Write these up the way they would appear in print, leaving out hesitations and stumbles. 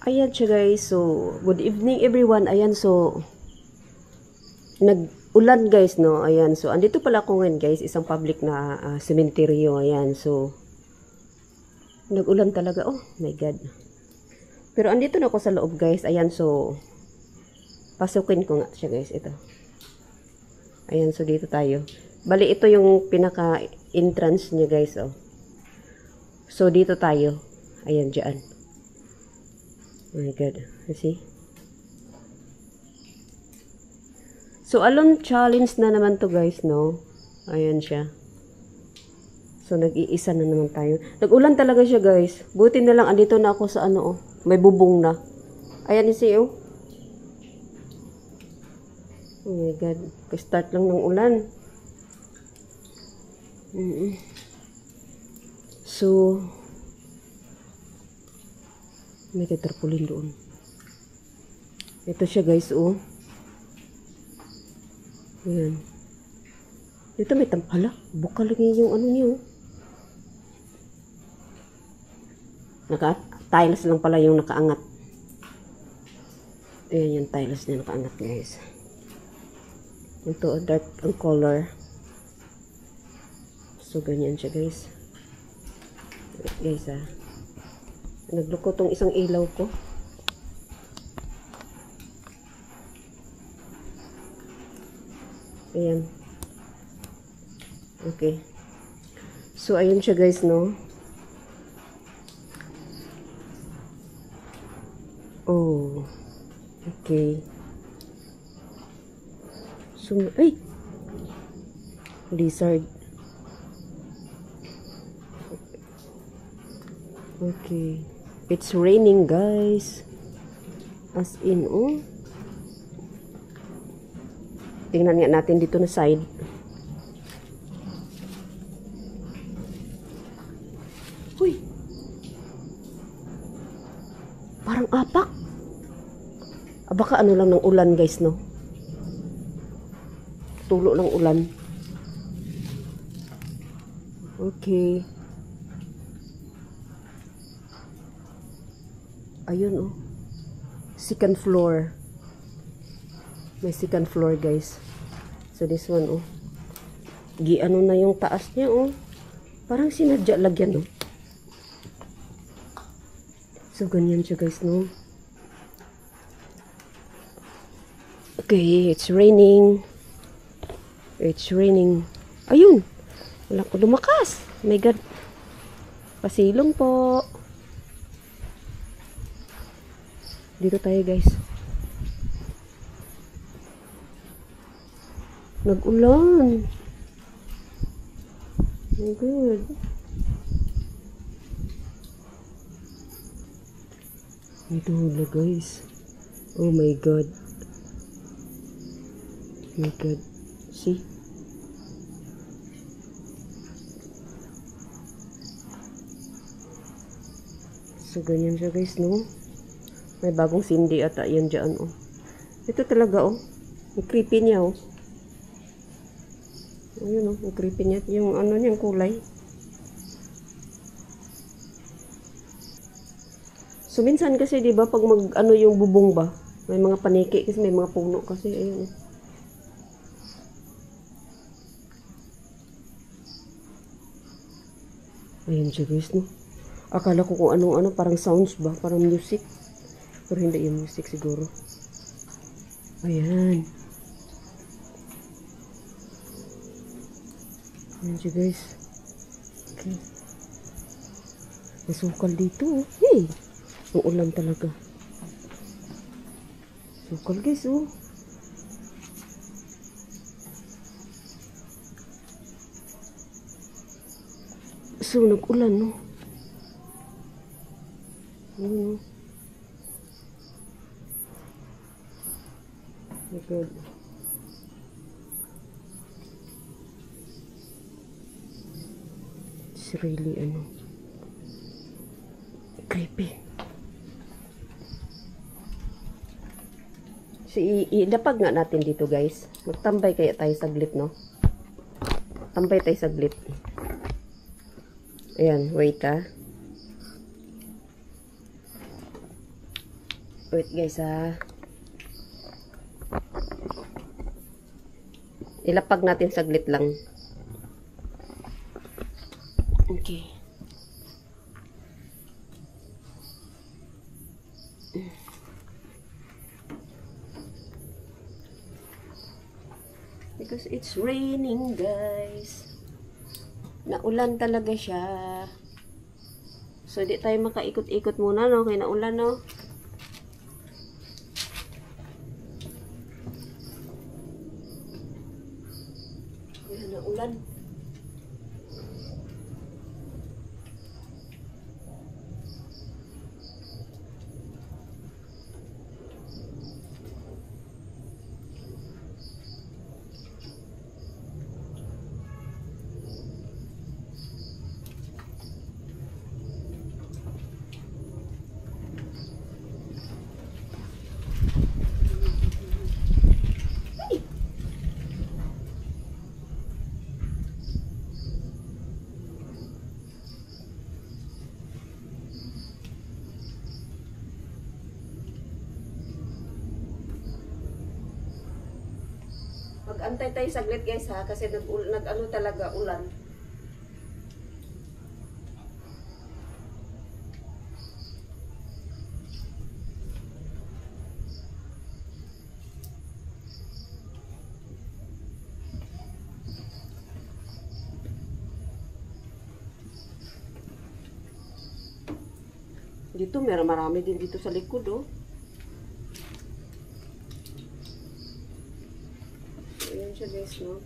Ayan siya guys. So, good evening everyone. Ayan, so nag-ulan guys, no. Ayan, so andito pala ako ngayon guys, isang public na sementeryo. Ayan, so nag-ulan talaga. Oh my god. Pero andito na ako sa loob guys. Ayan, so pasukin ko nga siya guys. Ito. Ayan, so dito tayo. Bali, ito yung pinaka-entrance niya guys, oh. So dito tayo. Ayan, dyan. Oh my god. See? So, alone challenge na naman to guys, no? Ayan siya. So, nag-iisa na naman tayo. Nag-ulan talaga siya guys. Buti na lang, andito na ako sa ano, oh. May bubong na. Ayan si oh. Oh my god. Start lang ng ulan. So, may tetarpulin doon. Ito siya guys, oh. Ayan. Dito may tampala. Bukal lang yung ano niyo. Tiles lang pala yung nakaangat. Ayan yung tiles niya nakaangat guys. Ito, dark ang color. So, ganyan siya guys. Guys, nagluko tong isang ilaw ko. Ayan. Okay. So, ayun siya guys, no? Oh. Okay. So, ay! Lizard. Okay. It's raining, guys. As in, oh. Tingnan nga natin dito na side. Uy! Parang apak. Baka ano lang ng ulan, guys, no? Tulo ng ulan. Okay. Ayun, oh. Second floor. May second floor, guys. So, this one, oh. Ano na yung taas niya, oh. Parang sinadya lagyan, oh. So, ganyan siya, guys, no? Okay, it's raining. It's raining. Ayun! Wala ko lumakas. Oh my God. Pasilong po. Dito tayo guys. Nag-ulan. Oh good. Ito na guys. Oh my god. Oh my god. See? So ganyan siya guys, no? May bagong sindi ata yan dyan, oh. Ito talaga, oh. Ang creepy niya, oh. Ayun, oh. Ang creepy niya. Yung ano niyang kulay. So, minsan kasi, di ba, pag ano yung bubong ba, may mga paniki kasi may mga puno kasi. Ayun, oh. Ayun siya, guys, no? Akala ko kung anong-ano, parang sounds ba? Parang music. Pero hindi yung music siguro. Ayan. Ayan siya guys. Okay. Masukal dito. Hey! Ang ulan talaga. Sukal guys, oh. So, nag-ulan, no? Ayan, oh. Good. It's really creepy. So, idapag nga natin dito guys. Magtambay kaya tayo saglit, no? Tambay tayo saglit. Ayan, wait ah. Wait guys ha. Ilapag natin saglit lang. Okay. Because it's raining guys. Naulan talaga siya. So di tayo makaikot-ikot muna no, kaya naulan no. Yan, naulan. Mag-antay tayo saglit guys ha, kasi nag-ano talaga ulan. Dito marami din dito sa likod oh. Ayan siya guys, no?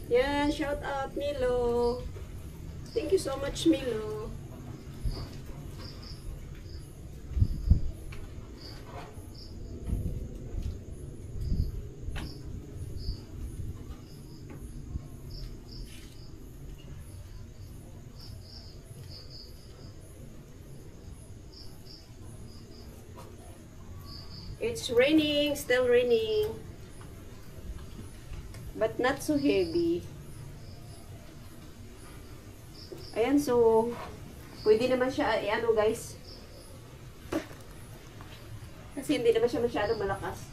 Yan, shout out Milo. Thank you so much Milo. It's raining, still raining. But not so heavy. Ayan, so pwede naman siya, ano guys. Kasi hindi naman siya masyadong malakas.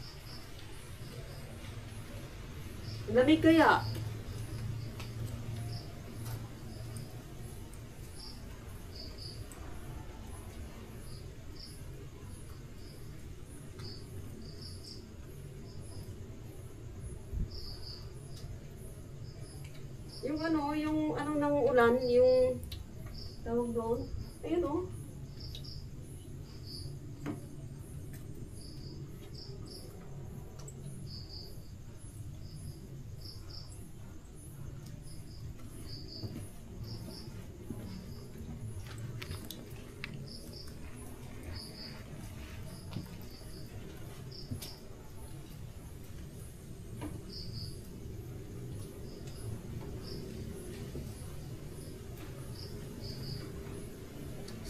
Lamig kaya. Yung ano ng ulan, yung tawag doon. Ayun oh.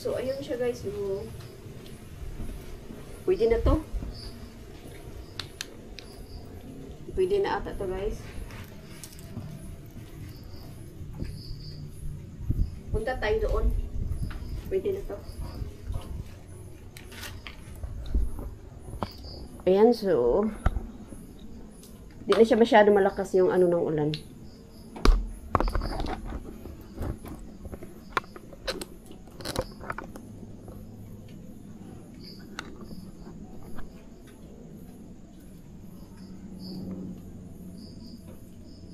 So, ayun siya guys. Pwede na to. Pwede na ata to guys. Punta tayo doon. Pwede na to. Ayan, so di na siya masyado malakas yung ano ng ulan.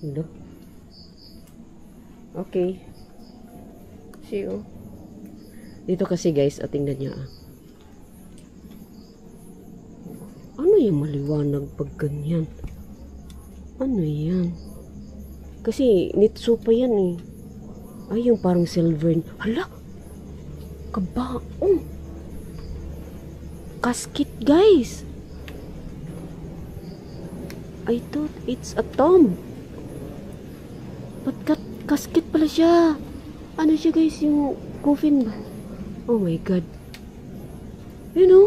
Hello. Okay. See you. Dito kasi guys, tingnan niya. Ano yung maliwanag pag ganyan? Ano yan? Kasi nitso pa yan eh. Ay, yung parang silver. Hala! Kabaong! Casket guys! I thought it's a tomb. But casket pala siya. Ano siya guys, yung coffin ba? Oh my god. You know?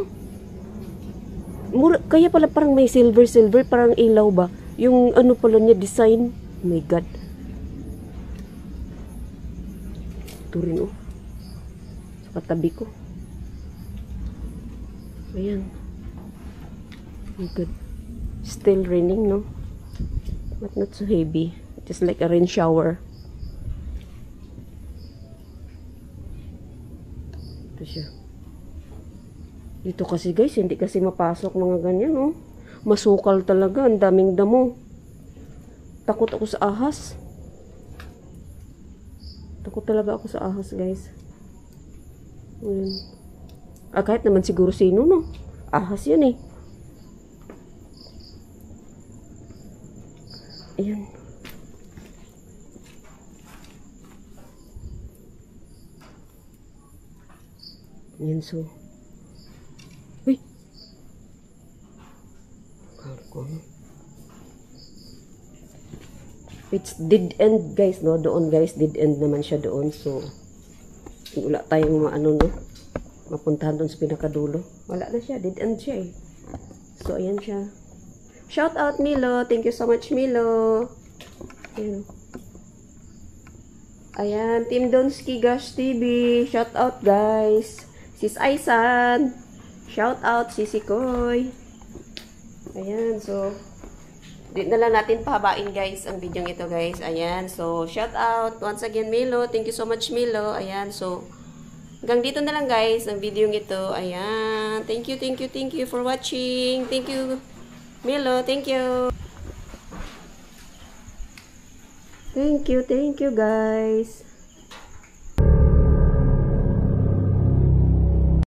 Kaya pala parang may silver, parang ilaw ba? Yung ano pala niya, design. Oh my god. Ito rin oh. Sa katabi ko. Ayan. Good. Still raining, no? But not so heavy. Just like a rain shower. Ito siya. Dito kasi guys, hindi kasi mapasok mga ganyan, no? Masukal talaga. Ang daming damo. Takot ako sa ahas. Takot talaga ako sa ahas, guys. Ayan. Kahit naman siguro sino, no? Ahas yan, eh. Ayan. Ayan, so. Uy! Karko. It's dead end, guys, no? Doon, guys, dead end naman siya doon. So, wala tayong maano, no? Mapuntahan doon sa pinakadulo. Wala na siya. Dead end siya, eh. So, ayan siya. Shout out, Milo. Thank you so much, Milo. Ayan. Ayan. Team Donski Gosh TV. Shout out, guys. Sis Aisan. Shout out, Sisi Koy. Ayan. So, di na lang natin pahabain, guys, ang video ito, guys. Ayan. So, shout out once again, Milo. Thank you so much, Milo. Ayan. So, hanggang dito na lang, guys, ang video ito. Ayan. Thank you for watching. Thank you, Milo. Thank you. Thank you, guys.